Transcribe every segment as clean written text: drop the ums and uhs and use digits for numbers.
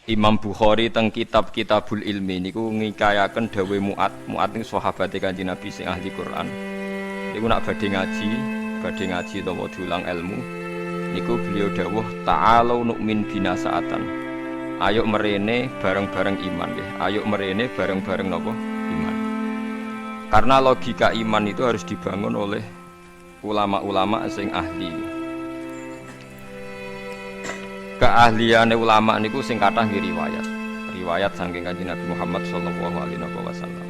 Imam Bukhari teng kitab Kitabul Ilmi niku ngikayaken dawuh Mu'ad niku sahabate Kanjeng Nabi sing ahli Quran. Niku nak badhe ngaji utawa diulang ilmu niku beliau dawuh ta'alu nu'min bina sa'atan. Ayo merene bareng-bareng iman nggih. Ayo merene bareng-bareng napa? Iman. Karena logika iman itu harus dibangun oleh ulama-ulama sing ahli. Keahliane ulama niku sing kathah nggih riwayat saking Kanjeng Nabi Muhammad sallallahu alaihi wasallam.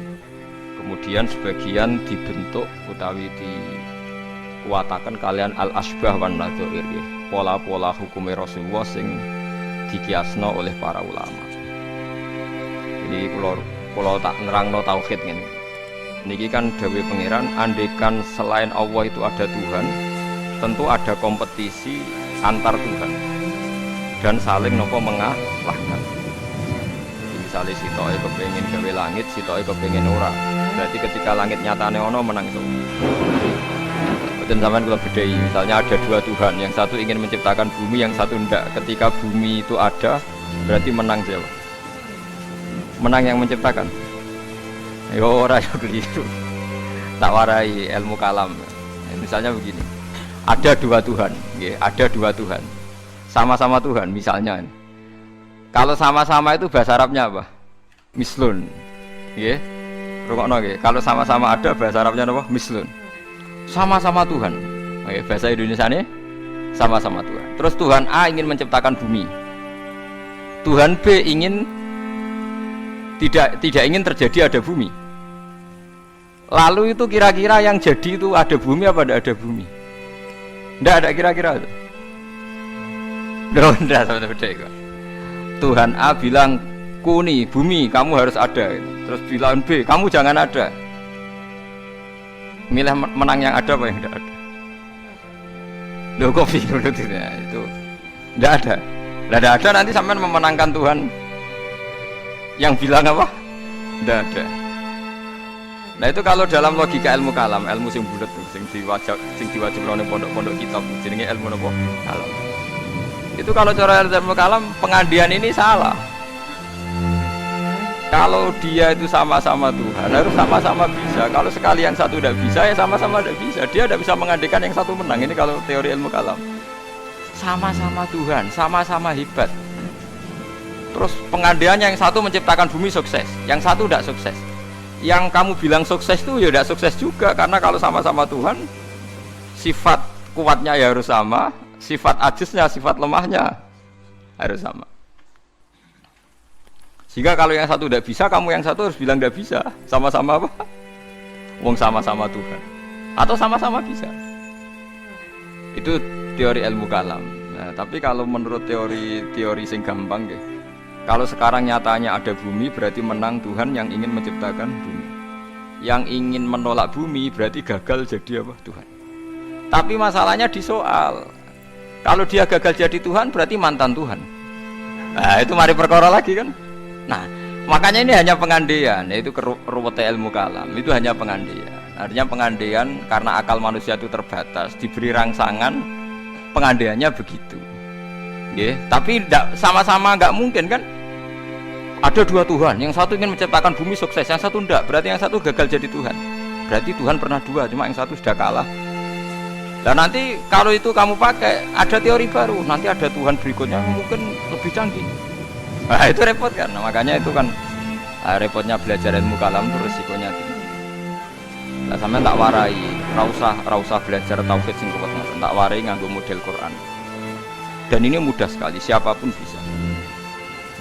Kemudian sebagian dibentuk utawi dikuatakan kalian al-asbah wan nadzair nggih. Pola-pola hukume Rasulullah sing dikiasno oleh para ulama. Jadi kula tak nerangno tauhid ngene. Niki kan dawuh pangeran, andekan selain Allah itu ada Tuhan, tentu ada kompetisi antar Tuhan dan saling nopo mengalahkan. Jadi misalnya sitoke kepengin gawe langit, sitoke kepengin ora. Berarti ketika langit nyatane ono menang itu. Betul zaman kula bedhei, misalnya ada dua Tuhan, yang satu ingin menciptakan bumi, yang satu ndak. Ketika bumi itu ada, berarti menang siapa? Menang yang menciptakan. Yo ora yo keliru. Tak warai ilmu kalam. Misalnya begini. Ada dua Tuhan, nggih, ada dua Tuhan. Sama-sama Tuhan misalnya. Kalau sama-sama itu bahasa Arabnya apa? Mislun. Nggih. Rungokno nggih. Kalau sama-sama ada bahasa Arabnya apa? Mislun. Sama-sama Tuhan. Nggih, bahasa Indonesianya sama-sama Tuhan. Terus Tuhan A ingin menciptakan bumi. Tuhan B ingin tidak ingin terjadi ada bumi. Lalu itu kira-kira yang jadi itu ada bumi apa tidak ada bumi? Tidak ada kira-kira itu. Tidak sama beda kok. Tuhan A bilang kuni bumi kamu harus ada. Terus bilang B kamu jangan ada. Milih menang yang ada apa yang tidak ada? Loh kok bingung itu? Tidak ada. Tidak ada nanti sampai memenangkan Tuhan. Yang bilang apa? Tidak ada. Nah itu kalau dalam logika ilmu kalam, ilmu sing bulet sing diwajibno ning pondok-pondok kitab jenenge ilmu napa? Kalam. Itu kalau cara ilmu kalam pengandian ini salah. Kalau dia itu sama-sama Tuhan harus sama-sama bisa. Kalau sekali yang satu tidak bisa ya sama-sama tidak bisa. Dia tidak bisa mengandikan yang satu menang. Ini kalau teori ilmu kalam. Sama-sama Tuhan, sama-sama hebat. Terus pengandiannya yang satu menciptakan bumi sukses, yang satu tidak sukses. Yang kamu bilang sukses itu ya tidak sukses juga, karena kalau sama-sama Tuhan sifat kuatnya ya harus sama, sifat ajiznya, sifat lemahnya harus sama. Sehingga kalau yang satu tidak bisa, kamu yang satu harus bilang tidak bisa. Sama-sama apa? Wong sama-sama Tuhan atau sama-sama bisa. Itu teori ilmu kalam. Nah, tapi kalau menurut teori sing gampang ya, kalau sekarang nyatanya ada bumi berarti menang Tuhan yang ingin menciptakan bumi. Yang ingin menolak bumi berarti gagal jadi apa? Tuhan. Tapi masalahnya di soal. Kalau dia gagal jadi Tuhan berarti mantan Tuhan. Nah, itu mari perkara lagi kan. Nah, makanya ini hanya pengandaian, yaitu keruwete ilmu kalam. Itu hanya pengandaian. Artinya pengandaian karena akal manusia itu terbatas, diberi rangsangan pengandaiannya begitu. Yeah, tapi sama-sama nggak mungkin kan? Ada dua Tuhan, yang satu ingin menciptakan bumi sukses, yang satu enggak, berarti yang satu gagal jadi Tuhan. Berarti Tuhan pernah dua, cuma yang satu sudah kalah. Dan nanti kalau itu kamu pakai, ada teori baru, nanti ada Tuhan berikutnya mungkin lebih canggih. Nah itu repot kan, nah, makanya itu kan repotnya belajar ilmu kalam itu resikonya tinggi. Nah sampai tak warai, rausah belajar tauhid sing kuat, tak warai nganggo model Quran. Dan ini mudah sekali, siapapun bisa.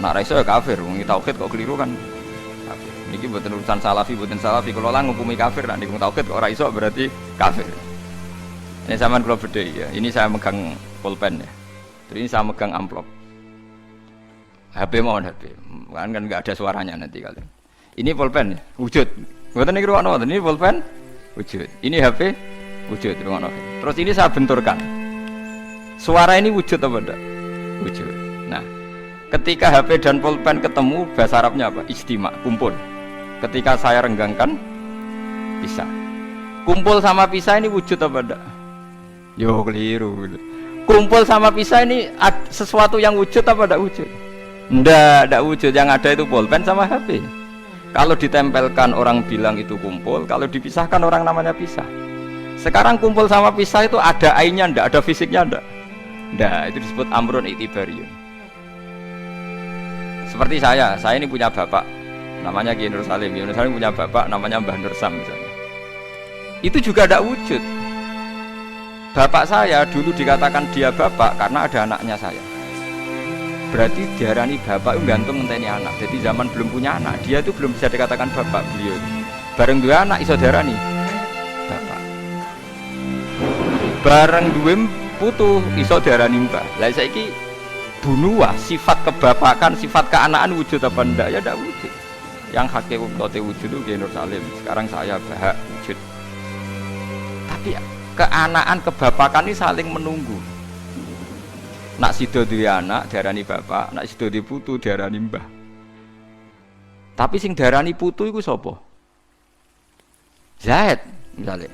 Nak raiso ya kafir, wong tauhid kok keliru kan kafir. Niki mboten urusan salafi, mboten salafi. Kalau lah ngukumi kafir, nak ning tauhid kok ora iso berarti kafir. Ini sampean kula bedhe ya. Ini saya megang pulpen ya. Terus ini saya megang amplop. HP mohon HP. Kan enggak ada suaranya nanti kalian. Ini pulpen ya, wujud. Mboten niki ruwakno, ini pulpen wujud. Ini HP wujud ruwakno. Terus ini saya benturkan. Suara ini wujud apa enggak? Wujud. Nah, ketika HP dan pulpen ketemu, bahasa Arabnya apa? Ijtima, kumpul. Ketika saya renggangkan, pisah. Kumpul sama pisah ini wujud apa enggak? Yo keliru. Kumpul sama pisah ini sesuatu yang wujud apa enggak wujud? Ndak wujud, yang ada itu pulpen sama HP. Kalau ditempelkan orang bilang itu kumpul, kalau dipisahkan orang namanya pisah. Sekarang kumpul sama pisah itu ada ainnya ndak, ada fisiknya ndak? Ndak, itu disebut amrun itibariun. Seperti saya ini punya bapak namanya Kiai Nur Salim. Kiai Nur Salim punya bapak namanya Mbah Nur Sam misalnya. Itu juga ndak wujud. Bapak saya dulu dikatakan dia bapak karena ada anaknya saya. Berarti diarani bapak itu gantung ngenteni anak. Jadi zaman belum punya anak, dia itu belum bisa dikatakan bapak beliau. Bareng dua anak iso diarani bapak. Bareng dua putu iso diarani mbah. Lah saiki bunuh sifat kebapakan, sifat keanaan wujud apa ndak? Ya ndak wujud. Yang hakikate wujud itu Kiai Nur Salim. Sekarang saya bahak wujud. Tapi keanaan kebapakan ini saling menunggu. Nak sido duwe anak diarani bapak, nak sido duwe putu diarani mbah. Tapi sing diarani putu iku sapa? Zaid misalnya.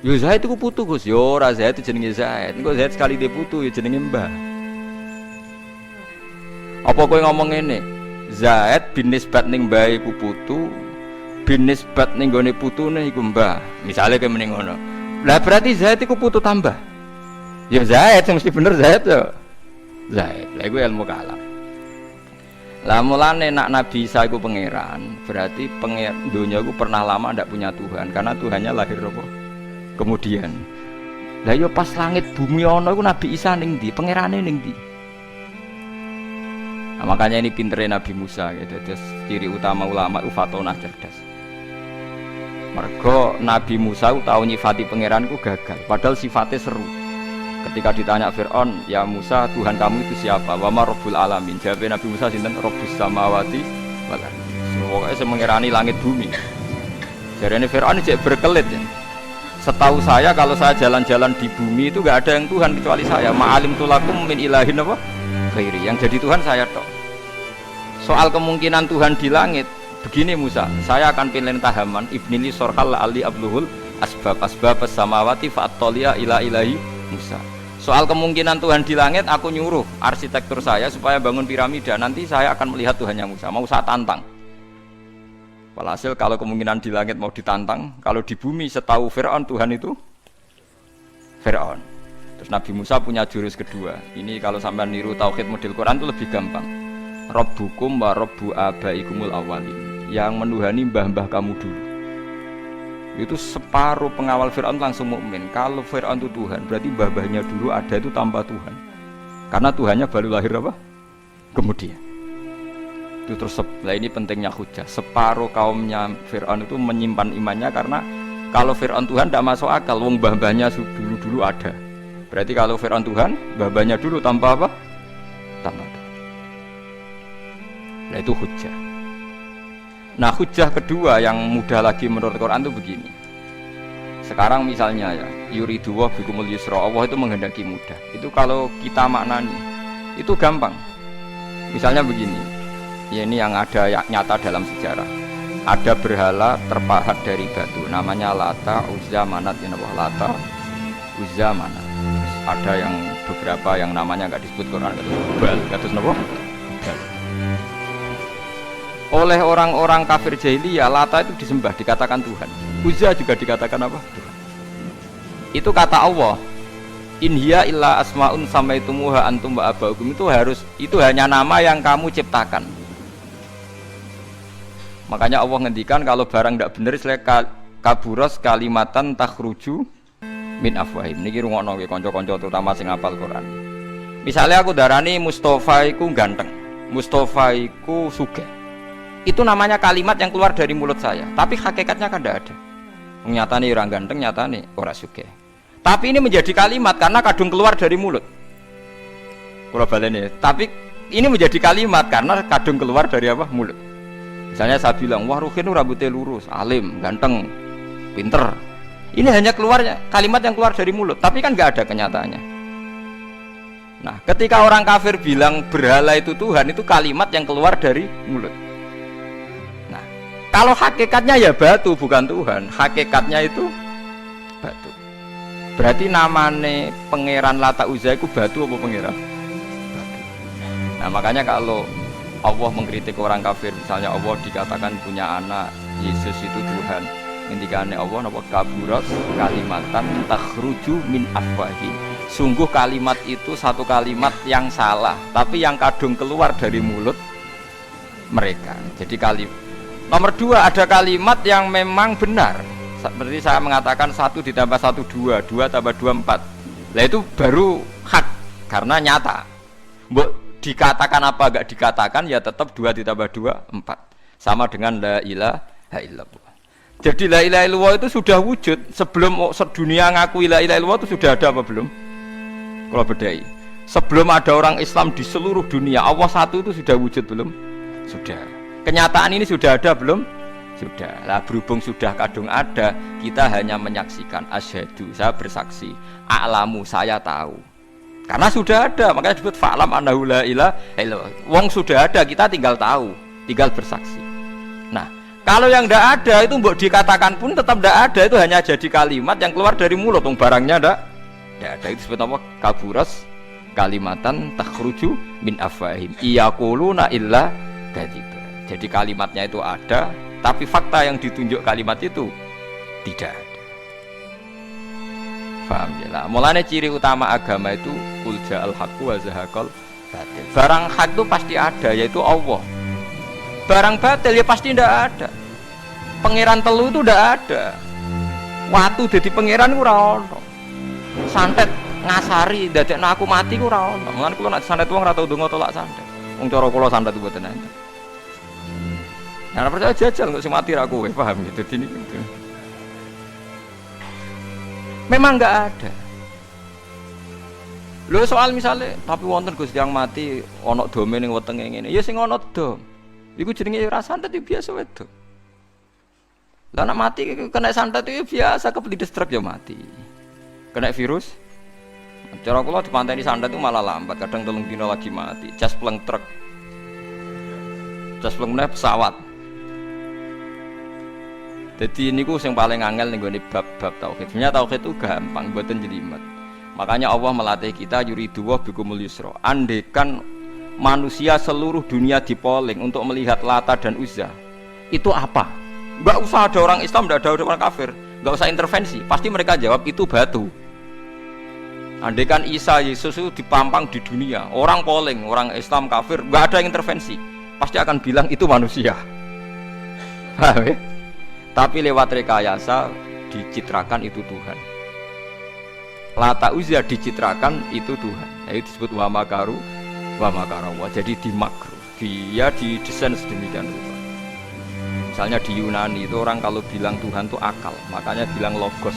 Yo Zaid iku putu Gus, yo ora Zaid jenenge Zaid. Engko Zaid sekali duwe putu yo jenenge mbah. Apa kowe ngomong ngene? Zaid bin nisbat ning mbah iku putu, bin nisbat ning gone putune iku mbah. Misale kowe mending ngono. Lah berarti Zaid iku putu tambah. Ya Zaid, mesti bener Zaid ya. Zaid, lah iku ilmu kalam. Lah mulane nak Nabi Isa iku pangeran, berarti dunia iku pernah lama ndak punya Tuhan karena Tuhannya lahir apa? Kemudian. Lah yo pas langit bumi ana iku Nabi Isa ning ndi? Pangerane ning ndi? Nah, makanya ini pintere Nabi Musa gitu. Terus ciri utama ulama itu fatonah cerdas. Mergo Nabi Musa tahu nyifati pangeran ku gagal, padahal sifatnya seru. Ketika ditanya Fir'aun, ya Musa, Tuhan kamu itu siapa? Wa ma Rabbul Alamin. Jawab Nabi Musa sinten Rabbus Samawati wal Ardi. Pokoke sing mengirani langit bumi. Jarene Fir'aun cek berkelit ya. Setahu saya kalau saya jalan-jalan di bumi itu enggak ada yang Tuhan kecuali saya. Ma'alim tulakum min ilahin apa? Khairi. Yang jadi Tuhan saya tok. Soal kemungkinan Tuhan di langit, begini Musa, saya akan pilih tahaman ibnili sorhal ali abluhul asbab samawati fa'atolia ila ilahi Musa. Soal kemungkinan Tuhan di langit, aku nyuruh arsitektur saya supaya bangun piramida. Nanti saya akan melihat Tuhannya Musa. Mau saya tantang. Walhasil kalau kemungkinan di langit mau ditantang, kalau di bumi setahu Fir'aun Tuhan itu Fir'aun. Terus Nabi Musa punya jurus kedua. Ini kalau sampai niru tauhid model Quran itu lebih gampang. Rabbukum wa rabbu abaikumul awalin. Yang menuhani mbah-mbah kamu dulu. Itu separuh pengawal Fir'aun langsung mukmin. Kalau Fir'aun itu Tuhan, berarti mbah-mbahnya dulu ada itu tanpa Tuhan. Karena Tuhannya baru lahir apa? Kemudian. Itu terus, nah ini pentingnya hujah. Separuh kaumnya Fir'aun itu menyimpan imannya karena kalau Fir'aun Tuhan tidak masuk akal, wong mbah-mbahnya dulu ada. Berarti kalau Fir'aun Tuhan, mbah-mbahnya dulu tanpa apa? Tanpa Tuhan. Nah itu hujah. Nah hujah kedua yang mudah lagi menurut Quran itu begini. Sekarang misalnya ya, yuridu wa bikumul yusra, Allah itu menghendaki mudah. Itu kalau kita maknani, itu gampang. Misalnya begini, ya ini yang ada nyata dalam sejarah. Ada berhala terpahat dari batu, namanya Lata, Uzza, Manat, ya Allah, Lata, Uzza, Manat. Ada yang beberapa yang namanya nggak disebut Quran, kata Bal, kata apa? Bal. Oleh orang-orang kafir jahiliyah, Lata itu disembah, dikatakan Tuhan. Uzza juga dikatakan apa? Tuhan. Itu kata Allah. In hiya illa asmaun samaitumuha antum wa abaukum. Itu hanya nama yang kamu ciptakan. Makanya Allah ngendikan kalau barang tidak benar seleka kaburos kalimatan takhruju min afwahim. Niki rungokno nggih kanca-kanca terutama sing hafal Quran. Misalnya aku darani Mustafa iku ganteng, Mustafa iku sugih. Itu namanya kalimat yang keluar dari mulut saya, tapi hakikatnya kan tidak ada. Nyatane orang ganteng, nyatane ora sugih. Tapi ini menjadi kalimat karena kadung keluar dari mulut. Kula baleni, tapi ini menjadi kalimat karena kadung keluar dari apa? Mulut. Misalnya saya bilang, wah Ruhin rambutnya lurus, alim, ganteng, pinter. Ini hanya keluarnya kalimat yang keluar dari mulut, tapi kan nggak ada kenyataannya. Nah, ketika orang kafir bilang berhala itu Tuhan, itu kalimat yang keluar dari mulut. Nah, kalau hakikatnya ya batu bukan Tuhan, hakikatnya itu batu. Berarti namanya pangeran Lata Uzza itu batu apa pangeran? Batu. Nah, makanya kalau Allah mengkritik orang kafir, misalnya Allah dikatakan punya anak, Yesus itu Tuhan. Ngendikane Allah napa kaburat kalimatan takhruju min afwahi. Sungguh kalimat itu satu kalimat yang salah, tapi yang kadung keluar dari mulut mereka. Jadi nomor 2 ada kalimat yang memang benar. Seperti saya mengatakan 1 ditambah 1 2, 2 tambah 2 4. Lah itu baru hak karena nyata. Mbok dikatakan apa enggak dikatakan ya tetap 2 ditambah 2 4. Sama dengan la ilaha illallah. Jadi la ilaha illallah itu sudah wujud sebelum sedunia ngakui la ilaha illallah itu sudah ada apa belum? Kalau bedai. Sebelum ada orang Islam di seluruh dunia, Allah satu itu sudah wujud belum? Sudah. Kenyataan ini sudah ada belum? Sudah. Lah berhubung sudah kadung ada, kita hanya menyaksikan asyhadu, saya bersaksi, a'lamu, saya tahu. Karena sudah ada, makanya disebut fa'lam annahu la ilaha illallah. Wong sudah ada, kita tinggal tahu, tinggal bersaksi. Nah, kalau yang tidak ada itu mbok dikatakan pun tetap tidak ada, itu hanya jadi kalimat yang keluar dari mulut, barangnya tidak ada. Itu disebut apa? Kaburas kalimatan takhruju min afwahim iyaquluna illa kadziba. Jadi kalimatnya itu ada, tapi fakta yang ditunjuk kalimat itu tidak ada. Paham ya lah. Mulanya ciri utama agama itu qul ja'al haqqu wa zahaqal batil. Barang hak itu pasti ada, yaitu Allah. Barang batil ya pasti tidak ada. Pangeran telu itu tidak ada. Watu jadi pangeran ora ono. Santet ngasari dadekno aku mati ku ora ono. Mulane kula nek santet wong ora tau ndonga tolak santet. Wong cara kula santet mboten enten. Nah, percaya jajal kok sing mati ra kowe, paham gitu dini gitu. Memang enggak ada. Lho soal misalnya tapi wonten Gus yang mati ana dome ning wetenge ngene. Ya sing ana dom. Iku jenenge ora santet biasa wedok. Lah nek mati kena santet itu biasa kepelides truk ya mati. Kena virus. Cara kula dipanteni santet itu malah lambat, kadang 3 dina lagi mati. Jas pleng truk. Jas pleng pesawat. Jadi ini ku yang paling angel nih gue bab tauhid. Sebenarnya tauhid itu gampang, buatan jelimet. Makanya Allah melatih kita yuridu wa bikumul yusra. Andekan manusia seluruh dunia dipoling untuk melihat Lata dan Uzza, itu apa? Gak usah ada orang Islam, gak ada orang kafir, gak usah intervensi. Pasti mereka jawab itu batu. Andekan Isa Yesus itu dipampang di dunia, orang poling, orang Islam kafir, gak ada yang intervensi. Pasti akan bilang itu manusia. Paham ya? Tapi lewat rekayasa dicitrakan itu Tuhan. Lata Uzza dicitrakan itu Tuhan. Itu disebut wa makaru wa makarawa. Jadi dimakru. Dia didesain sedemikian rupa. Misalnya di Yunani itu orang kalau bilang Tuhan itu akal, makanya bilang logos.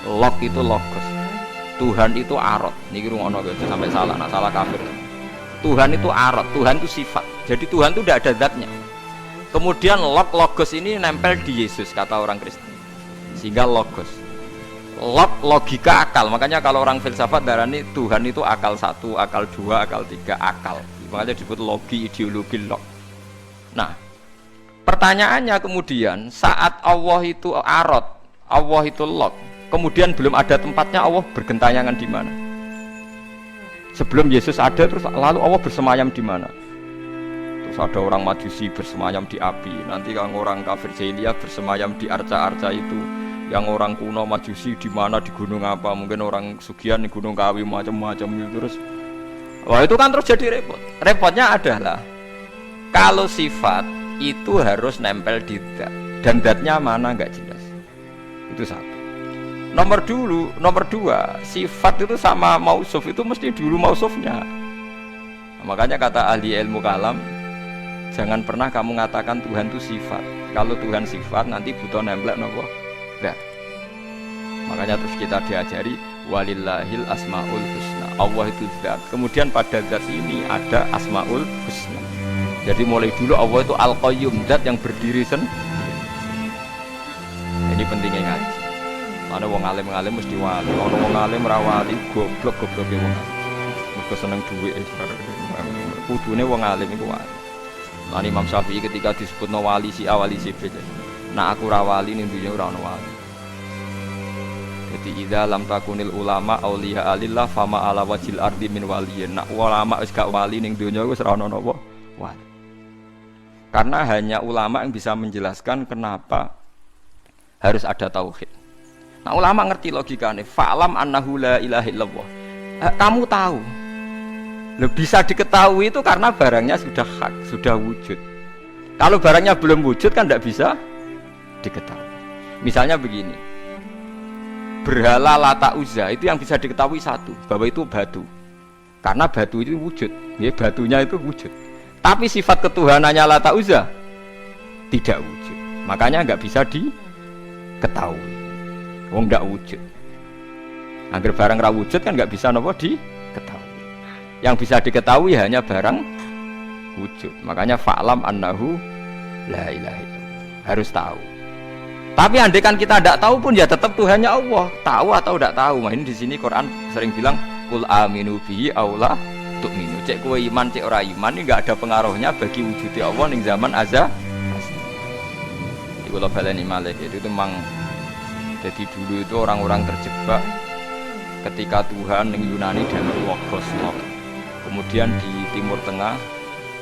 Log itu logos. Tuhan itu arot. Niki rungono sampai salah, nak salah kafir. Tuhan itu arot, Tuhan itu sifat. Jadi Tuhan itu tidak ada zatnya. Kemudian logos ini nempel di Yesus kata orang Kristen, sehingga logos logika akal. Makanya kalau orang filsafat darani Tuhan itu akal 1, akal 2, akal 3, akal. Makanya disebut logi, ideologi log. Nah, pertanyaannya kemudian saat Allah itu arot, Allah itu log, kemudian belum ada tempatnya Allah bergentayangan di mana? Sebelum Yesus ada terus lalu Allah bersemayam di mana? Ada orang Majusi bersemayam di api, nanti kan orang kafir jahiliyah bersemayam di arca-arca itu, yang orang kuno Majusi di mana, di gunung apa, mungkin orang Sugian di gunung Kawi macam-macam itu terus. Wah itu kan terus jadi repot. Repotnya adalah kalau sifat itu harus nempel di dat, dan datnya mana nggak jelas. Itu satu. Nomor 2, sifat itu sama mausuf itu mesti dulu mausufnya. Nah, makanya kata ahli ilmu kalam, jangan pernah kamu mengatakan Tuhan itu sifat. Kalau Tuhan sifat nanti butuh nempel nopo. Enggak. Makanya terus kita diajari walillahil asmaul husna. Allah itu zat. Kemudian pada zat ini ada asmaul husna. Jadi mulai dulu Allah itu al-qayyum, zat yang berdiri sendiri. Ini pentingnya ngaji. Ada wong alim-alim mesti wali. Ono wong alim ra wali goblok-gobloke wong. Mergo seneng duwe kudune wong alim iku wali. Lan Imam Syafi'i ketika disebutno wali si A wali si B. Nah aku ra wali ning dunya ora ono wali. Jadi idza lam takunil ulama auliya alillah fama ala wajil ardi min waliyin. Nak ulama wis gak wali ning dunya wis ora ono napa wali. Karena hanya ulama yang bisa menjelaskan kenapa harus ada tauhid. Nah, ulama ngerti logikanya. Fa'lam annahu la ilaha illallah. Kamu tahu. Bisa diketahui itu karena barangnya sudah hak, sudah wujud. Kalau barangnya belum wujud kan tidak bisa diketahui. Misalnya begini. Berhala Lata Uzza itu yang bisa diketahui satu, bahwa itu batu. Karena batu itu wujud, ya, batunya itu wujud. Tapi sifat ketuhanannya Lata Uzza tidak wujud. Makanya nggak bisa diketahui. Wong nggak wujud. Agar barang ra wujud kan nggak bisa nopo diketahui. Yang bisa diketahui hanya barang wujud. Makanya fa'lam annahu la ilaha illallah. Harus tahu. Tapi andai kan kita tidak tahu pun ya tetap Tuhannya Allah. Tahu atau tidak tahu. Nah, ini di sini Quran sering bilang kul aminu bihi aula tu'minu. Cek kowe iman cek ora iman ini enggak ada pengaruhnya bagi wujudnya Allah ning zaman azab. Iku lho baleni malik itu memang. Jadi dulu itu orang-orang terjebak ketika Tuhan ning Yunani dianggap logos. Kemudian di Timur Tengah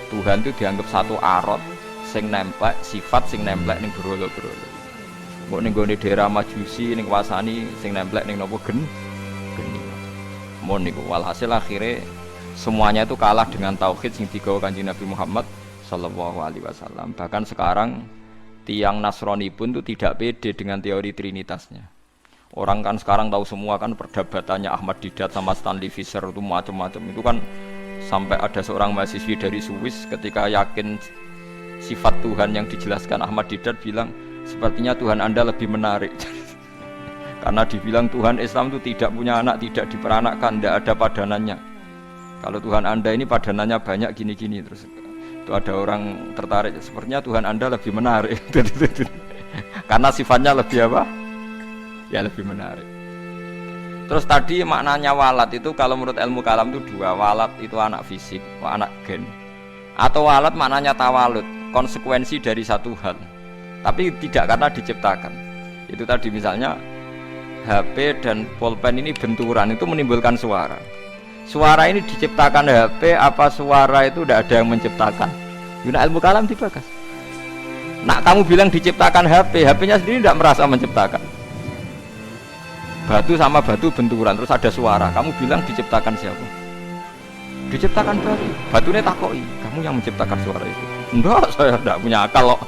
Tuhan itu dianggap satu arot sing nemplek, sifat sing nemplek ning berhala-berhala. Mbok ning gone daerah Majusi ning wasani sing nemplek ning napa geni. Mon niku walhasil akhirnya semuanya itu kalah dengan tauhid sing digawa Kanjeng Nabi Muhammad sallallahu alaihi wasallam. Bahkan sekarang tiang Nasrani pun itu tidak pede dengan teori trinitasnya. Orang kan sekarang tahu semua kan perdebatannya Ahmad Didat sama Stanley Fisher itu macam-macam. Itu kan sampai ada seorang mahasiswi dari Swiss ketika yakin sifat Tuhan yang dijelaskan Ahmad Didat bilang sepertinya Tuhan Anda lebih menarik. Karena dibilang Tuhan Islam itu tidak punya anak, tidak diperanakkan, tidak ada padanannya. Kalau Tuhan Anda ini padanannya banyak gini-gini terus. Itu ada orang tertarik, sepertinya Tuhan Anda lebih menarik. Karena sifatnya lebih apa? Ya lebih menarik. Terus tadi maknanya walat itu kalau menurut ilmu kalam itu dua. Walat itu anak fisik, anak gen. Atau walat maknanya tawalud, konsekuensi dari satu hal. Tapi tidak karena diciptakan. Itu tadi misalnya HP dan pulpen ini benturan itu menimbulkan suara. Suara ini diciptakan HP apa suara itu tidak ada yang menciptakan? Guna ilmu kalam dibakas. Nak kamu bilang diciptakan HP, HP-nya sendiri tidak merasa menciptakan. Batu sama batu benturan terus ada suara. Kamu bilang diciptakan siapa? Diciptakan batu. Batunya takoi, kamu yang menciptakan suara itu. Enggak, saya tidak punya akal loh.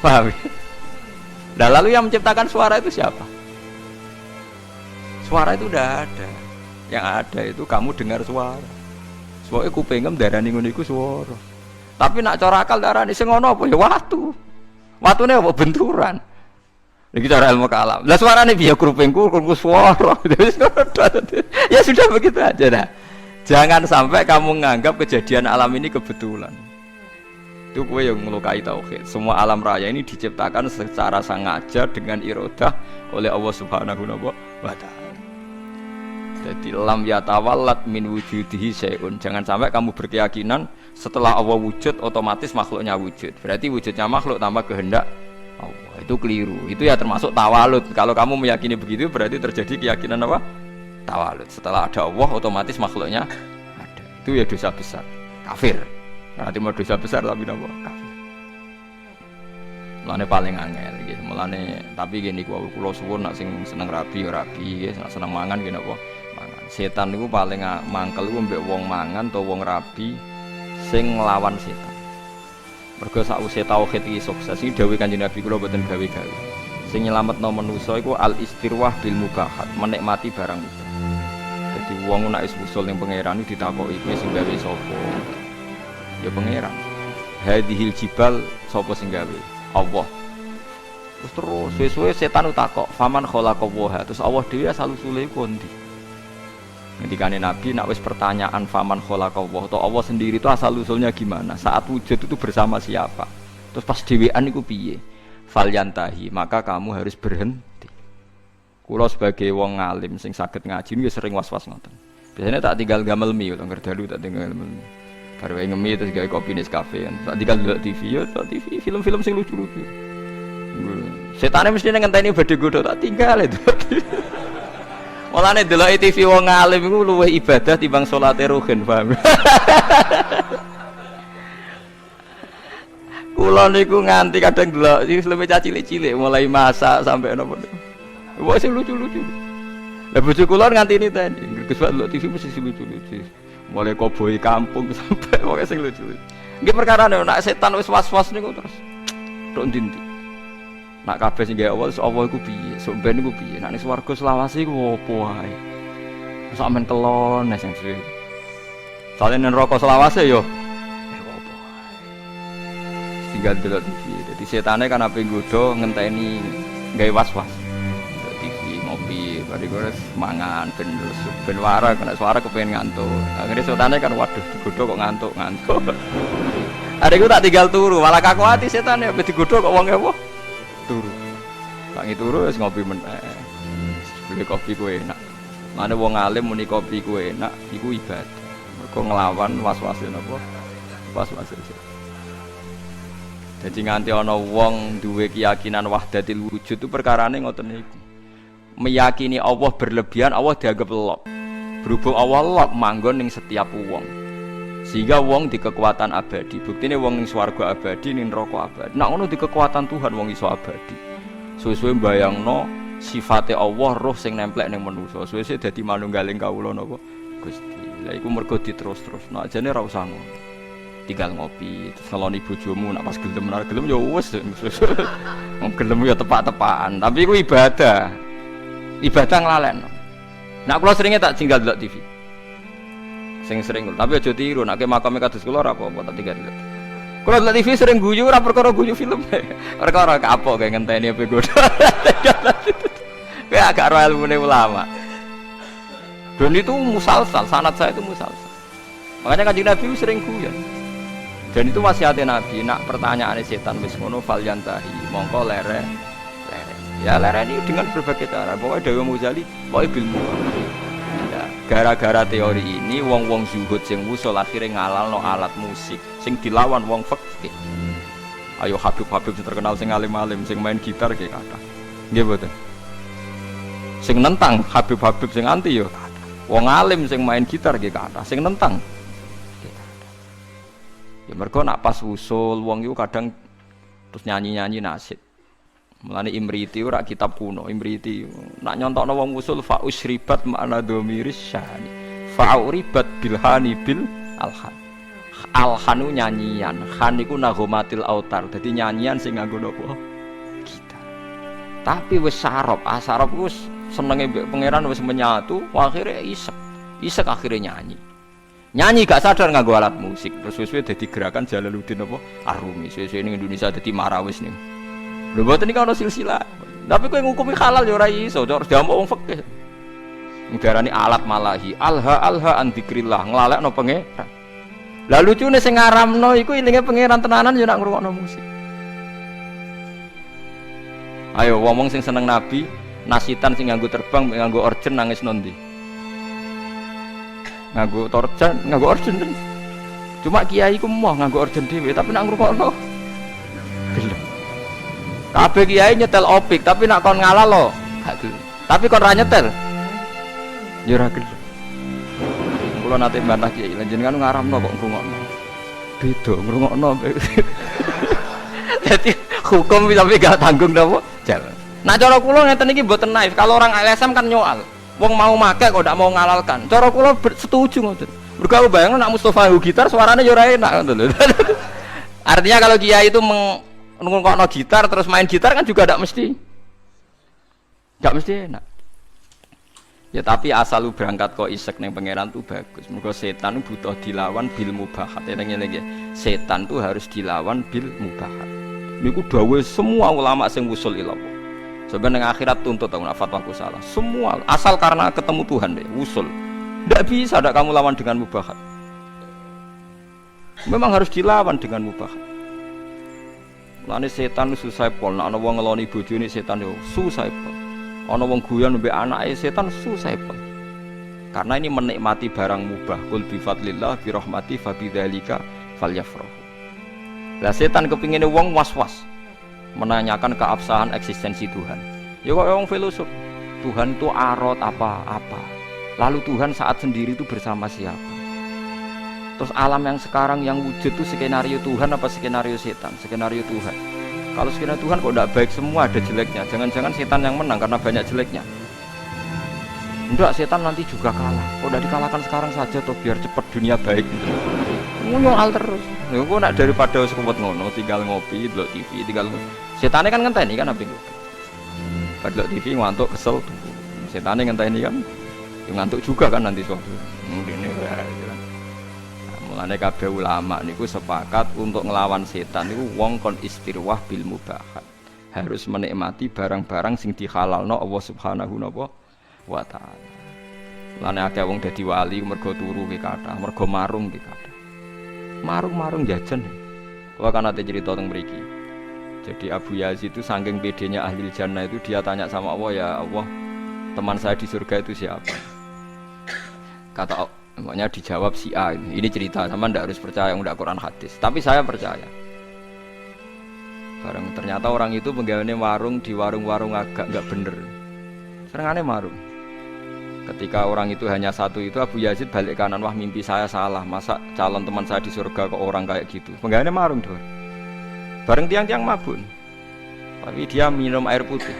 Paham? Nah lalu yang menciptakan suara itu siapa? Suara itu udah ada. Yang ada itu kamu dengar suara. Soalnya kupingem darani ngono iku suara. Tapi nak cara akal darani sing ngono apa ya watu. Watune apa benturan. Iki cara ilmu kalam. Lah suarane piye kupingku suara. Ya sudah begitu aja dah. Jangan sampai kamu menganggap kejadian alam ini kebetulan. Itu kowe yang melukai tauhid. Semua alam raya ini diciptakan secara sengaja dengan iradah oleh Allah Subhanahu wa taala. Jadi lam yatawallat min wujudihi syai'un. Jangan sampai kamu berkeyakinan setelah Allah wujud otomatis makhluknya wujud. Berarti wujudnya makhluk tanpa kehendak Allah. Itu keliru. Itu ya termasuk tawalud. Kalau kamu meyakini begitu berarti terjadi keyakinan apa? Tawalud. Setelah ada Allah otomatis makhluknya ada. Itu ya dosa besar. Kafir. Nanti mau dosa besar tapi apa? Kafir. Mulane paling angel gitu. Mulane tapi gini kula suwun nak sing seneng rabi ya rabi, nak seneng mangan gini apa? Mangan. Setan niku paling mangkel iku mbek wong mangan atau wong rabi sing nglawan setan. Mergo sakwise tauhid iki sukses iki dawuh Kanjeng Nabi kula mboten gawe-gawe. Sing nyelametno manusa iku al istirwah bil mubahat, menikmati barang itu. Jadi wong nek wis usul ning pangeran ditakoki kowe sing gawe sapa? Ya pangeran. Hadhil jibal sapa sing gawe? Allah. Terus suwe-suwe setan utakok, faman khalaqallaha. Terus Allah dhewe asal-usule iku ndi? Ngendikane Nabi nak wis pertanyaan faman khalaqallah atau Allah sendiri itu asal-usulnya gimana? Saat wujud itu bersama siapa? Terus pas dhewean iku piye? Falyantahi, maka kamu harus berhenti. Kula sebagai wong ngalim sing saged ngaji niku sering was-was ngoten. Biasanya tak tinggal gamel mi, lho dalu tak tinggal gamel. Baru ngemi terus gawe kopi Nescafe kan. Tak tinggal delok TV yo, TV film-film sing lucu-lucu. Setane mesti ngenteni badhe godho tak tinggal itu. Mulane delok TV wong alim iku luwih ibadah timbang salate ruhin, paham. Kula niku nganti kadang delok iki lebih cilik-cilik mulai masak sampai napa. Wah sing lucu-lucu. Lah bojo kula nganti niteni, Gus Pak delok TV mesti lucu-lucu. Mulai koboi kampung sampai pokoke sing lucu. Nggih perkara nek setan wis was-was niku terus tok ndi-ndi. Nak kabeh sing gawe Allah iku piye? Sok ben iku piye? Nek ning swarga selawase iku opo wae? Sak men kelon sing suwe. Soale ning neraka selawase yo opo wae. Tinggal delok TV. Dadi setane kan ape nggodho ngenteni gawe was-was. Delok TV ngopi, bari gores mangan ben warak nek suara kepengin ngantuk. Akhire setane kan waduh digodho kok ngantuk. Adekku tak tinggal turu, malah kaku hati setane ape digodho kok wong ewo. Turu. Tangi turu wis ngopi meneh. Beli kopi ku enak. Mane wong alim muni kopi ku enak iku ibadah. Mergo nglawan was-wase napa? Was-wase. Dadi nganti ana wong duwe keyakinan wahdatil wujud itu perkarane ngoten niku. Meyakini Allah berlebihan, Allah dianggap lop. Berhubung Allah lop manggon ning setiap wong. Sehingga wong di kekuatan abadi. Buktine wong ning swarga abadi, ning neraka abadi. Nek ngono di kekuatan Tuhan wong iso abadi. Suwe-suwe mbayangno sifate Allah roh sing nemplek ning manusa. Suwe-suwe dadi manunggaling kawula napa Gusti. Lah iku mergo diterus-terusno. Ajane ora usah ngono. Tinggal ngopi, terus ngeloni bojomu nak pas gelem ora gelem ya wis. Wong gelem ya tepak-tepakan, tapi iku ibadah. Ibadah nglalekno. Nak kula seringe tak tinggal delok TV. Sing sering tapi aja tiru nek makame kados kula ora apa-apa tak tinggal. Kula delok TV sering guyu ora perkara guyu film. Perkara kapok kayak ngenteni ape godho. Kayak agak ora ilmune ulama. Dan itu musalsal, sanad saya itu musalsal. Makanya Kanjeng Nabi sering guyon. Dan itu wasiate Nabi, nak pertanyaane setan wis ngono fal yantahi, mongko lere. Ya lere ini dengan berbagai cara. Pokoknya Dewa Muzali, pokoknya bilmu. Gara-gara teori ini wong-wong zuhud sing wusul akhirnya ngalalno alat musik sing dilawan wong fikih. Ayo Habib-habib sing terkenal sing alim-alim sing main gitar nggih kathah. Nggih mboten. Sing nentang Habib-habib sing anti yo kathah. Wong alim sing main gitar nggih kathah, sing nentang. Ya mergo nak pas wusul wong iku kadang terus nyanyi-nyanyi nasyid. Mulane Imriti ora kitab kuno, Imriti nak nyontokno wong usul fa usribat makna dhamiris syani. Fa uribat bilhani bil alhan. Alhanu nyanyian, khan iku nagomatil autar. Dadi nyanyian sing nganggo napa? Gitar. Tapi wis sarop, asarop ku senenge mbek pangeran wis menyatu, akhire isek. Isek akhire nyanyi. Nyanyi gak sadar nganggo alat musik. Terus suwe-suwe dadi gerakan Jalaluddin apa? Arumi. Suwe-suwe ning Indonesia dadi marawis nih. Lho mboten iki ana silsilah. Tapi kowe ngukumi halal ya ora iso, harus diamuk wong fikih. Ngarani alat malahi, alha an dzikrillah, nglalekno pangeran. Lah lucune sing ngaramno iku ilinge pangeran tenanan ya nak ngrungokno musik. Ayo wong sing seneng nabi, nasitan sing nganggo terbang, nganggo orjen nangis nondi. Nganggo torjan, nganggo orjen. Cuma kiai ku moh nganggo orjen dhewe, tapi nak ngrungokno gelem. Kabeh kiai nyetel opik, tapi nak kon ngalah lo, gak gelem. Tapi kon ra nyetel, ya ora gelem. Kula nate bantah kiai, lan jenengan ngaramno kok ngrungokno. Beda ngrungokno. Dadi hukum tapi gak tanggung napa? Jalan. Nah cara kula ngeten iki mboten naif. Kalau orang LSM kan nyoal. Wong mau make kok ndak mau ngalalkan. Cara kula setuju ngoten. Mergo bayangno nak Mustofa gitar suaranya ya ora enak ngoten lho. Artinya kalau kiai itu ngrungokno gitar terus main gitar kan juga tidak mesti enak. Ya tapi asal lu berangkat kok isek ning pangeran tuh bagus. Mergo setan butuh dilawan bil mubahat. Eling-eling ya. Setan tuh harus dilawan bil mubahat. Niku dawuh semua ulama sing usul ilallah. Sebenarnya akhirat tuntut aku fatwaku salah. Semua asal karena ketemu Tuhan deh usul. Tidak bisa ada kamu lawan dengan mubahat. Memang harus dilawan dengan mubahat. Lane setan susah pol, nek ana wong ngeloni bojone setan yo susah pol. Ana wong guyon mbek anake setan susah pol. Karena ini menikmati barang mubah. Qul bi fadlillah bi rahmati fa bidzalika falyafrahu. Lah setan kepingine wong was-was menanyakan keabsahan eksistensi Tuhan. Ya kok wong filosof. Tuhan itu arot apa-apa. Lalu Tuhan saat sendiri itu bersama siapa? Terus alam yang sekarang yang wujud itu skenario Tuhan apa skenario setan? Skenario Tuhan. Kalau skenario Tuhan kok tidak baik semua, ada jeleknya. Jangan-jangan setan yang menang karena banyak jeleknya. Enggak, setan nanti juga kalah. Kok udah dikalahkan sekarang saja toh biar cepat dunia baik gitu. Ngono terus. Lha kok nak daripada wis kuwat ngono, tinggal ngopi, delok TV, tinggal setane kan ngenteni kan apik. Delok TV ngantuk kesel. Setane ngenteni kan. Ya ngantuk juga kan nanti suatu. Ngene wae. Mulane kabeh ulama niku sepakat untuk ngelawan setan niku wong kon istirwah bil mubahat. Harus menikmati barang-barang sing dihalalno Allah Subhanahu wa taala. Mulane akeh wong dadi wali mergo turu ki kathah, mergo marung ki kathah. Marung-marung jajan. Kula kan ate cerita teng mriki. Jadi Abu Yazid itu saking pedenya ahli jannah itu dia tanya sama Allah, ya Allah, teman saya di surga itu siapa? Kata makanya dijawab si A. Ini cerita, sama ndak harus percaya ndak Quran hadis. Tapi saya percaya. Barang ternyata orang itu penggaweane warung di warung-warung agak enggak bener. Serengane marung. Ketika orang itu hanya satu itu Abu Yazid balik kanan, wah mimpi saya salah. Masa calon teman saya di surga kok orang kayak gitu. Penggaweane marung doh. Bareng tiang-tiang mabun. Tapi dia minum air putih.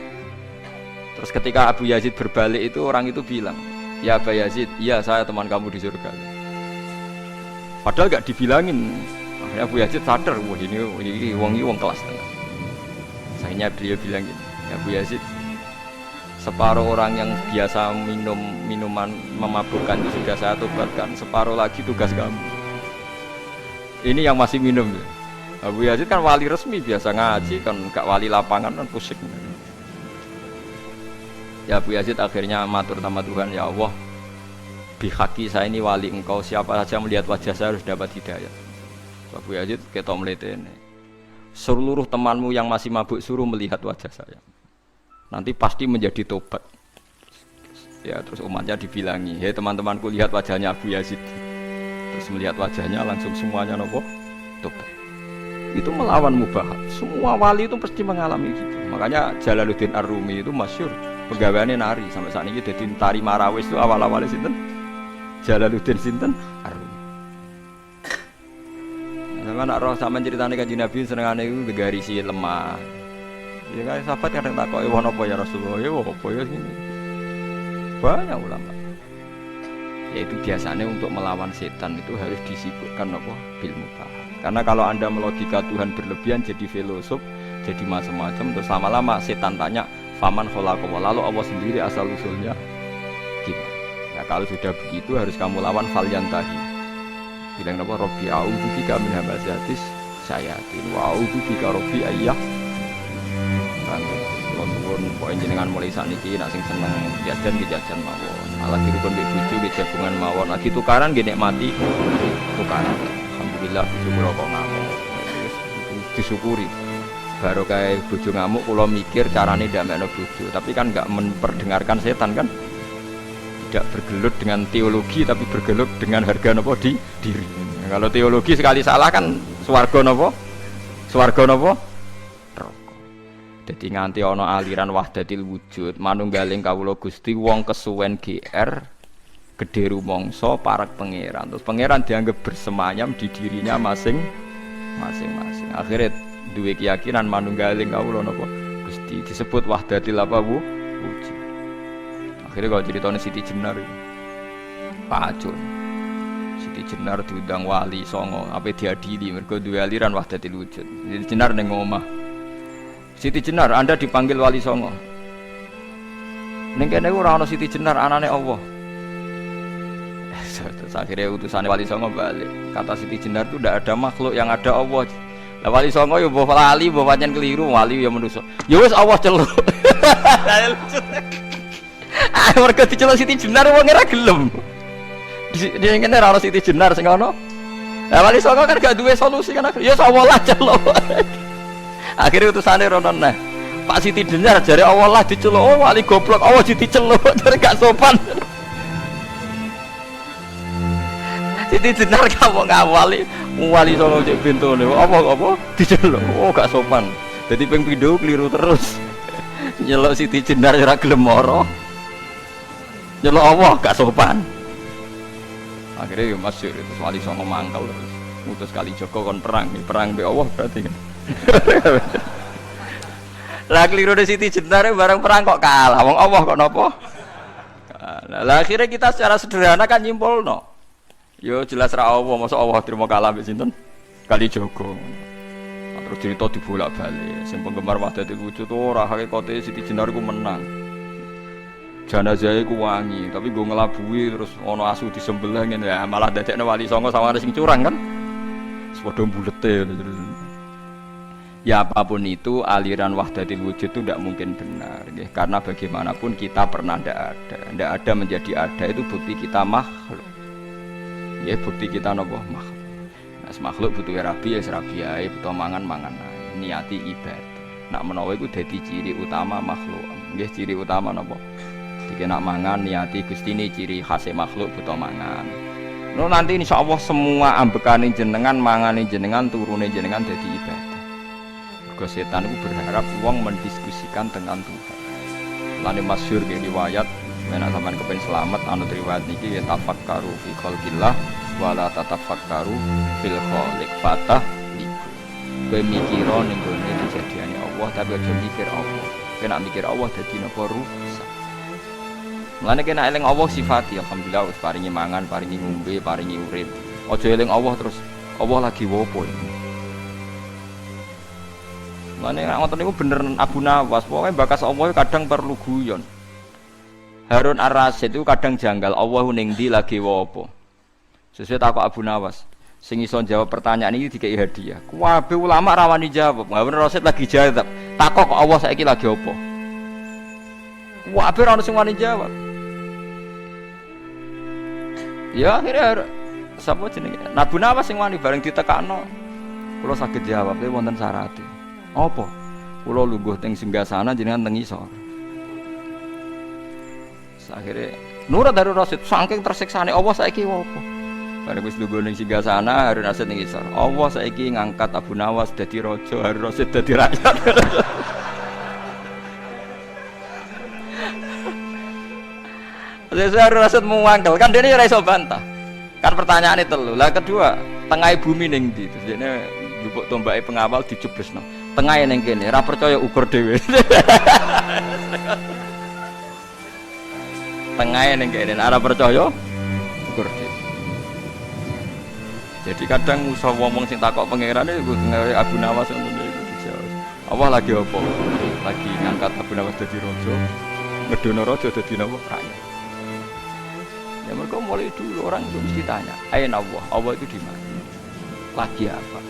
Terus ketika Abu Yazid berbalik itu orang itu bilang, ya Abu Yazid, iya saya teman kamu di surga. Padahal gak dibilangin. Akhirnya Abu Yazid sadar, wah ini wong kelas tengah. Akhirnya beliau bilang gini, ya Abu Yazid, separuh orang yang biasa minum minuman memabukkan itu sudah saya tobatkan, separuh lagi tugas kamu. Ini yang masih minum. Abu Yazid kan wali resmi, biasa ngaji, kan gak wali lapangan kan pusing. Ya Abu Yazid akhirnya matur sama Tuhan, ya Allah, bihaki saya ini wali engkau, siapa saja melihat wajah saya harus dapat hidayah. Abu Yazid ketok mletene, seluruh temanmu yang masih mabuk suruh melihat wajah saya, nanti pasti menjadi tobat. Ya terus umatnya dibilangi, hei teman-temanku lihat wajahnya Abu Yazid. Terus melihat wajahnya langsung semuanya nopo tobat. Itu melawan mubahat. Semua wali itu pasti mengalami gitu. Makanya Jalaluddin Ar-Rumi itu masyhur pegawainya nari sampai saat ini jadi tari marawis itu awal-awalnya sinten Jalaluddin sinten Ar-Rumi. Sama nak roh sama ceritanya Kanjeng Nabi senengane itu digarisi lemah. Ya kan sahabat kadang takoki wono apa ya Rasulullah, ya apa ya gini. Banyak ulama. Yaitu biasanya untuk melawan setan itu harus disibukkan apa bil mubahat. Karena kalau Anda melogika Tuhan berlebihan jadi filosof, jadi macam-macam, terus lama-lama setan tanya, faman khalaqahu, lalu Allah sendiri asal usulnya gimana? Nah kalau sudah begitu harus kamu lawan falyantahi. Bilang apa? Rabbi a'udzu bika min hamazatis syayatin wa a'udzu bika rabbi ayyah. Kalau suwun poin jenengan mulai sakniki nek sing seneng jajan mawon. Ala dirukun mbek bojo nggih jagungan mawon. Lagi tukaran nggih nikmati tukaran. Alhamdulillah bojo kula kok ngamuk. Disyukuri. Baru kayak bojo ngamuk kula mikir carane ndamekno bojo, tapi kan enggak memperdengarkan setan kan. Tidak bergelut dengan teologi tapi bergelut dengan harga napa di diri. Nah, kalau teologi sekali salah kan swarga napa? Swarga napa? Neraka. Dadi nganti ana aliran wahdatil wujud, manunggaling kawula Gusti wong kesuwen GR gede rumangsa parek pangeran. Terus pangeran dianggap bersemayam di dirinya masing-masing. Akhirnya duwe keyakinan manunggaling kawula napa Gusti disebut wahdatil apa wujud. Akhirnya kalau ceritanya Siti Jenar itu pacun. Siti Jenar diundang wali songo apa diadili mergo duwe aliran wahdatil wujud. Siti Jenar ning omah. Siti Jenar Anda dipanggil wali songo. Ning kene ora ana Siti Jenar anane Allah. Terus akhirnya utusannya wali songo balik. Kata Siti Jenar itu tidak ada makhluk yang ada Allah. Lah wali songo yo mbok lali mbok pancen keliru, wali yo manusa. Ya wis Allah celuk. Mergo diceluk Siti Jenar wong ora gelem. Dia ngene ora ono Siti Jenar sing ono. Lah wali songo kan gak duwe solusi kan. Ya Allah lah celuk. Akhirnya utusane rono neh. Pak Siti Jenar jare Allah lah diceluk. Oh wali goblok Allah diceluk jare gak sopan. Siti Jenar kamu ngawali wali songo cek bentone. Apa diceluk. Oh gak sopan. Dadi ping pindho keliru terus. Nyeluk Siti Jenar ora gelem mara. Nyeluk Allah gak sopan. Akhirnya ya masyhur itu Wali Songo mangkel terus ngutus Kalijaga kon perang mbek Allah berarti kan. Lah keliru di Siti Jenar bareng perang kok kalah wong Allah kok napa? Lah akhirnya kita secara sederhana kan nyimpulno. Yo jelas ra Allah, masa Allah terima kalah mbek sinten? Kalijaga. Terus cerita dibolak-balik. Sing penggemar Wahdatul Wujud ora hakikate Siti Jenar ku menang. Jenazah iku wangi, tapi gue ngelabui terus ono asu disembelih ngene ya malah dadekne Wali Songo sama sing curang kan. Sepodo bulete terus. Ya apapun itu aliran Wahdatul Wujud itu tidak mungkin benar ya. Karena bagaimanapun kita pernah tidak ada menjadi ada itu bukti kita makhluk ya, bukti kita nopo makhluk. Nah makhluk butuh rabi ya serabi ae, butuh mangan ae, niati ibadah. Nak menawa iku dadi ciri utama makhluk nggih, ciri utama nopo iki nak mangan niati Gusti ini ciri khas makhluk butuh mangan. No nanti insyaallah semua ambekane jenengan mangane jenengan turune jenengan dadi ibadah. Setan itu berharap uang mendiskusikan dengan Tuhan. Lani masyhur di riwayat, menak sampean kepen selamat anut riwayat niki ya tafakkaru fi khalqillah wala tatafakkaru fil khaliq fatah liku. Kowe mikira ning gone kejadiane Allah tapi aja mikir Allah. Kowe nak mikir Allah dadi napa rusak. Mulane kena eling Allah sifati alhamdulillah wis paringi mangan, paringi ngombe, paringi urip. Aja eling Allah terus Allah lagi wopo iki. Mane ngoten niku bener Abu Nawas, pokoke bakas Allah kadang perlu guyon. Harun Ar-Rasyid itu kadang janggal, Allah ning ndi lagi wopo. Sesuai takok Abu Nawas, sing iso jawab pertanyaan ini dikei hadiah. Kabeh ulama rawani jawab, Harun Ar-Rasyid lagi jawab. Takok kok Allah saiki lagi opo? Kabeh ora sing wani jawab. Ya akhirnya sapa jenenge? Abu Nawas sing wani bareng ditekakno. Kula saged jawab, wonten syaraté. Apa? Kula lungguh teng singgasana jenengan teng isor. Akhire Nurut Harun Rasyid saking tersiksane Allah saiki opo? Bareng wis lungguh ning singgasana Harun Rasyid ning isor. Allah saiki ngangkat Abu Nawas dadi raja, Harun Rasyid dadi rakyat. Harun Rasyid muangkel kan dene ora iso bantah. Kan pertanyaane telu. Lah kedua, tengah bumi ning ndi? Terus dene njupuk tombake pengawal dicublesno. Tengah ning kene, ora percaya ukur dhewe. Tengah ning kene, ora percaya ukur dhewe. Jadi kadang usah ngomong sing takok pangerane iku ngawe Abu Nawas ngono iku dijawab. Allah lagi apa? Lagi ngangkat Abu Nawas dadi raja. Ngedono raja dadi napa? Rakyat. Ya mereka mulai dulu orang itu mesti tanya, "Aina Allah? Allah itu di mana? Lagi apa?"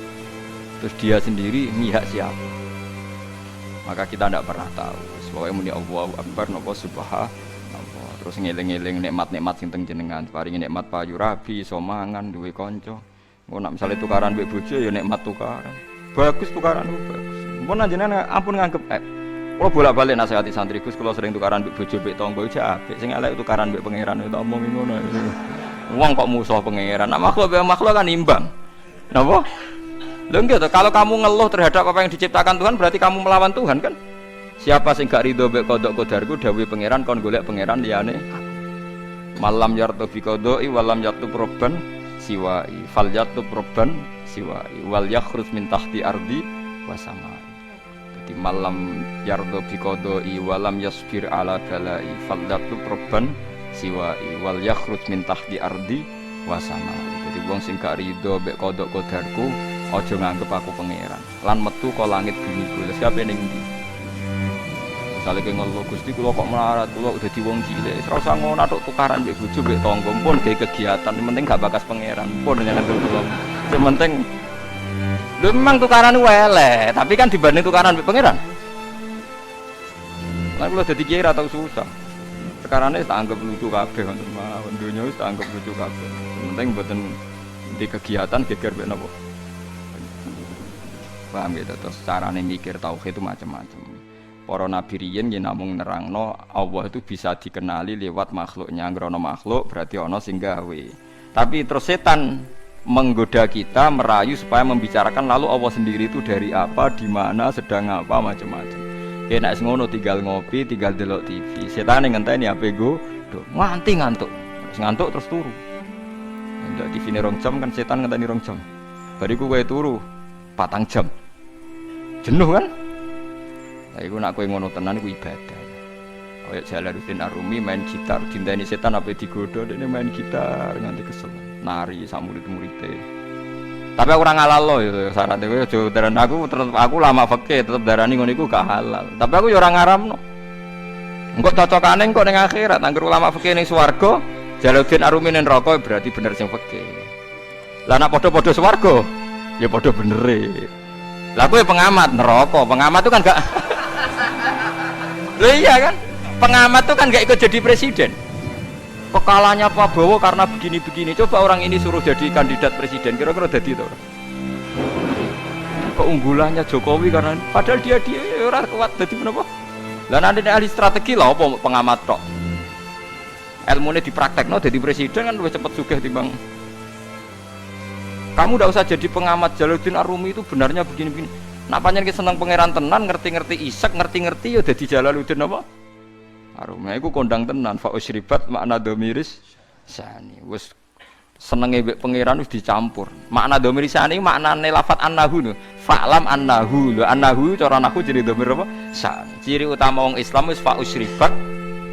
Terus dia sendiri mihak siapa? Maka kita tidak pernah tahu. Pokoknya muni Allahu Akbar napa subhanallah. Terus ngeling-eling nikmat-nikmat sing teng jenengan, paringi nikmat payu rabi, iso mangan, duwe kanca. Engko nek misale tukaran mbek bojo ya nikmat tukaran. Bagus tukaran itu bagus. Mun jenengan ampun nganggep kalau bolak-balik nasihati santri Gus, kalau sering tukaran mbek bojo mbek tangga iki apik. Sing elek tukaran mbek pangeran itu omongi ngono. Wong kok musuh pangeran. Nek makhluk kan imbang. Napa? Lho nggih to, kalau kamu ngeluh terhadap apa yang diciptakan Tuhan berarti kamu melawan Tuhan kan? Siapa sing gak rido mbek kodok kodarku dawuh pangeran kon golek pangeran liyane aku. Malam yartu bi qodoi walam yartu robban siwai. Fal yartu robban siwai wal yakhruj min tahti ardi wasama. Jadi malam yartu bi qodoi walam yasbir ala balai fal yartu robban siwai wal yakhruj min tahti ardi wasama. Jadi wong sing gak rido mbek kodok kodarku aja nganggep aku pangeran lan metu ka langit bumi kula siapa ning ndi misale ke ngeluh Gusti kula kok melarat kula udah di wong cilik ora usah ngono tok tukaran mbek bojo mbek tangga pun gawe kegiatan penting gak bakas pangeran pun nyenengan kula sing penting lho memang tukaran elek tapi kan dibanding tukaran mbek pangeran lan kula dadi kiai ora tau susah perkarane tak anggap lucu kabeh wonten mawon donya wis tak anggap lucu kabeh penting mboten di kegiatan geger mbek napa. Paham gitu, terus carane mikir tauhid itu macam-macam. Para nabi riyen yen namung nerangno Allah itu bisa dikenali lewat makhluknya. Ngrono makhluk berarti ana sing gawe. Tapi terus setan menggoda kita, merayu supaya membicarakan lalu Allah sendiri itu dari apa, di mana, sedang apa, macam-macam. Kayak nek ngono tinggal ngopi, tinggal delok TV. Setan ngenteni HP go, nganti ngantuk. Terus ngantuk terus turu. Ndak TV-ne 2 jam kan setan ngenteni 2 jam. Bariku kowe turu 4 jam. Jenuh kan? Lah iku nek kowe ngono tenan iku ibadah. Kayak Jalaluddin Arumi main gitar, dinteni setan apa digodho dekne main gitar nganti kesel. Nari sak murid-muride. Tapi aku ora ngalal lo ya syaratnya kowe aja daran aku lama fikih tetep darani ngono iku gak halal. Tapi aku ya ora ngaramno. Engko cocokane engko ning akhirat angger ulama fikih ning swarga, Jalaluddin Arumi ning neraka berarti bener sing fikih. Lah nek padha-padha swarga ya padha benere. Lah kowe pengamat neraka, pengamat itu kan gak lho iya kan? Pengamat itu kan gak ikut jadi presiden. Kekalahannya Prabowo karena begini-begini. Coba orang ini suruh jadi kandidat presiden, kira-kira jadi itu orang. Keunggulannya Jokowi karena padahal dia orang kuat jadi kenapa? Lah nanti ahli strategi lah apa pengamat tok. Ilmunya dipraktekno jadi presiden kan lebih cepat sugih timbang. Kamu tidak usah jadi pengamat. Jalaluddin Arumi itu benarnya begini-begini. Nak panjang kita senang pangeran tenan, ngerti-ngerti isak, ngerti-ngerti ya jadi Jalaluddin apa? Arumi iku kondang tenan fa usribat makna domiris sani. Wis senenge mbek pangeran wis dicampur. Makna domiris sani maknane lafat annahu no. Fa'lam annahu. Lho annahu cara nahwu jadi domir apa? Sani. Ciri utama wong Islam wis fa usribat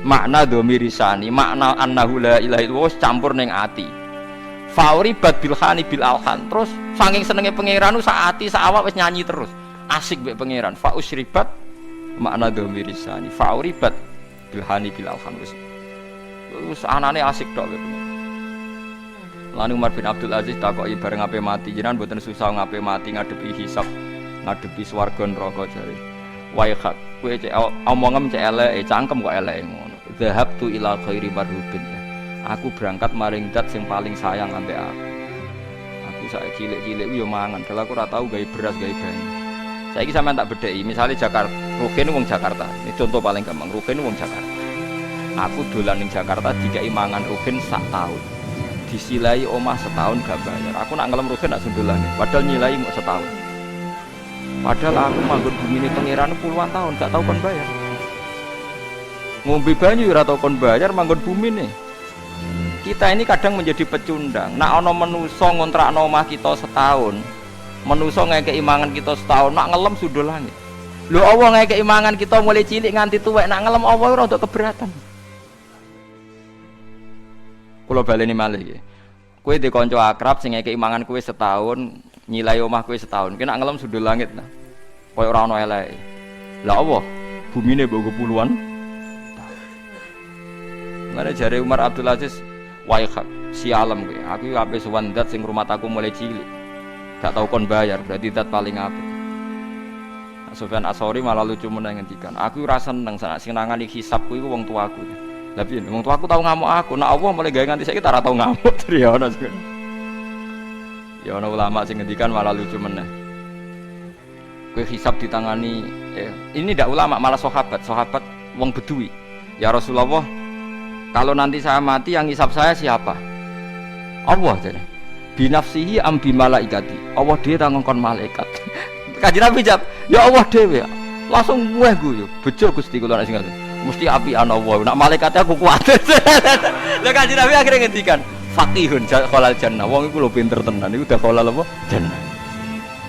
makna domiris sani. Makna annahu la ilaha illallah wis campur ning ati. Fauribat bil khani bil alhan. Terus saking senenge pangeran sak ati sak awak wis nyanyi terus. Asik mbek pangeran. Fa usribat makna domiris sani. Fauribat bilhani bil alhan wis anane asik tok kowe. Lan Umar bin Abdul Aziz takoki bareng ape mati jenengan mboten susah ngape mati ngadepi hisab, ngadepi swarga neraka jare. Wa yakhat kowe cek omongem cek eleke cangkem kok eleke ngono. Zahabtu ila khairi marhubin. Aku berangkat maring zat sing paling sayang ambek aku. Aku sak cilik-cilik yo mangan, kalau aku ora tau gawe beras gawe banyu. Saiki sampean tak bedheki, misalnya Jakarta, Rukin wong Jakarta. Ini contoh paling gampang, Rukin wong Jakarta. Aku dolan ning Jakarta dikai mangan Rukin sak tahun. Disilai omah setahun gak bayar. Aku nak ngelem Rukin nak sundolane, padahal nyilai mau setahun. Padahal aku manggon bumine pangeran puluhan tahun gak tau kon bayar. Ngombe banyu ora tau kon bayar manggon bumine. Kita ini kadang menjadi pecundang. Nak ana manusa ngontrakno omah kita setahun. Manusa ngekeki mangan kita setahun nak ngelem sundul langit. Lho Allah ngekeki mangan kita mulai cilik nganti tuwek nak ngelem Allah ora untuk keberatan. Kula baleni malih iki. Kowe dhe kanca akrab sing ngekeki mangan kowe setahun, nyilai omah kowe setahun. Ki nak ngelem sundul langit nah. Kaya ora ana eleke. Lah Allah bumine mbok puluhan. Mare jare Umar Abdul Aziz, "Wahai si alam kowe, aku ape sowan zat sing rumah aku mulai cilik." Gak tau kon bayar berarti zat paling apik. Sufyan As-Tsauri malah lucu meneh ngendikan, aku ora seneng sing nangani hisabku iku wong tuaku. Lah piye wong tuaku tau ngamuk aku, nek Allah mulai gawe nganti saiki ora tau ngamuk. Ya ono sing. Ya ono ulama sing ngendikan malah lucu meneh. Kowe hisab ditangani ini ndak ulama malah sahabat wong Bedui. Ya Rasulullah, kalau nanti saya mati yang hisab saya siapa? Allah jane. Binafsihi am bi malaikati. Allah dhewe ta ngongkon malaikat. Kanjeng Nabi jawab, "Ya Allah dhewe." Langsung weh guyu, bejo Gusti kula nek sing mesti api ana Allah. Nak malaikat aku kuat. Lah Kanjeng Nabi akhirnya ngendikan, "Faqihun khalal jannah." Wong iku lho pinter tenan, iku udah khalal apa? Jannah.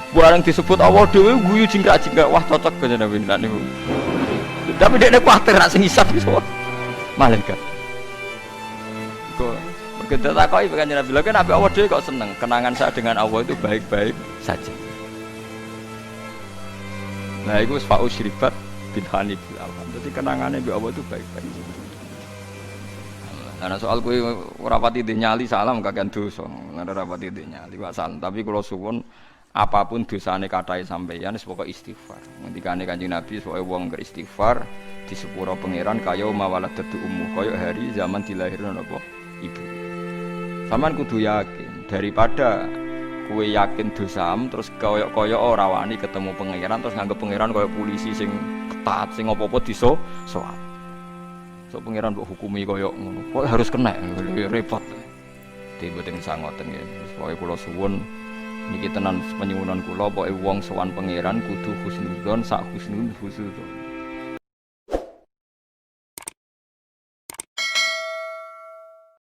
Barang disebut Allah dhewe guyu jingkrak-jingkrak, wah cocok Kanjeng Nabi nek niku. Tapi dekne kuwatir nek sing hisab iso malaikat. Kok kita takoki Kanjeng Nabi, lha Nabi Allah dhewe kok seneng. Kenangan saya dengan Allah itu baik-baik saja. Nah, itu fa'u syribat bin Hanif al-Alham. Jadi kenangannya mbek Allah itu baik-baik. Nah, soal kowe ora pati nyali salam kakean dosa. Ora pati nyali Pak salam, tapi kula suwun apapun dosane kathah sampeyan wis pokoke istighfar. Ngendikane Kanjeng Nabi soal wong beristighfar di sepuro pangeran kaya mawaladatu ummu, kaya hari zaman dilahirno napa ibu. Saman kudu yakin daripada kowe yakin dosam terus koyo-koyo ora wani ketemu pangeran terus nganggep pangeran koyo polisi sing ketat sing apa-apa disoal. So pangeran mbok hukumi koyo ngono. Kok harus kena repot. Tiba-tiba sangoten nggih. Wis pokoke kula suwun niki tenan penyuwunan kula pokoke wong sowan pangeran kudu husnudzon sak husnul husnul.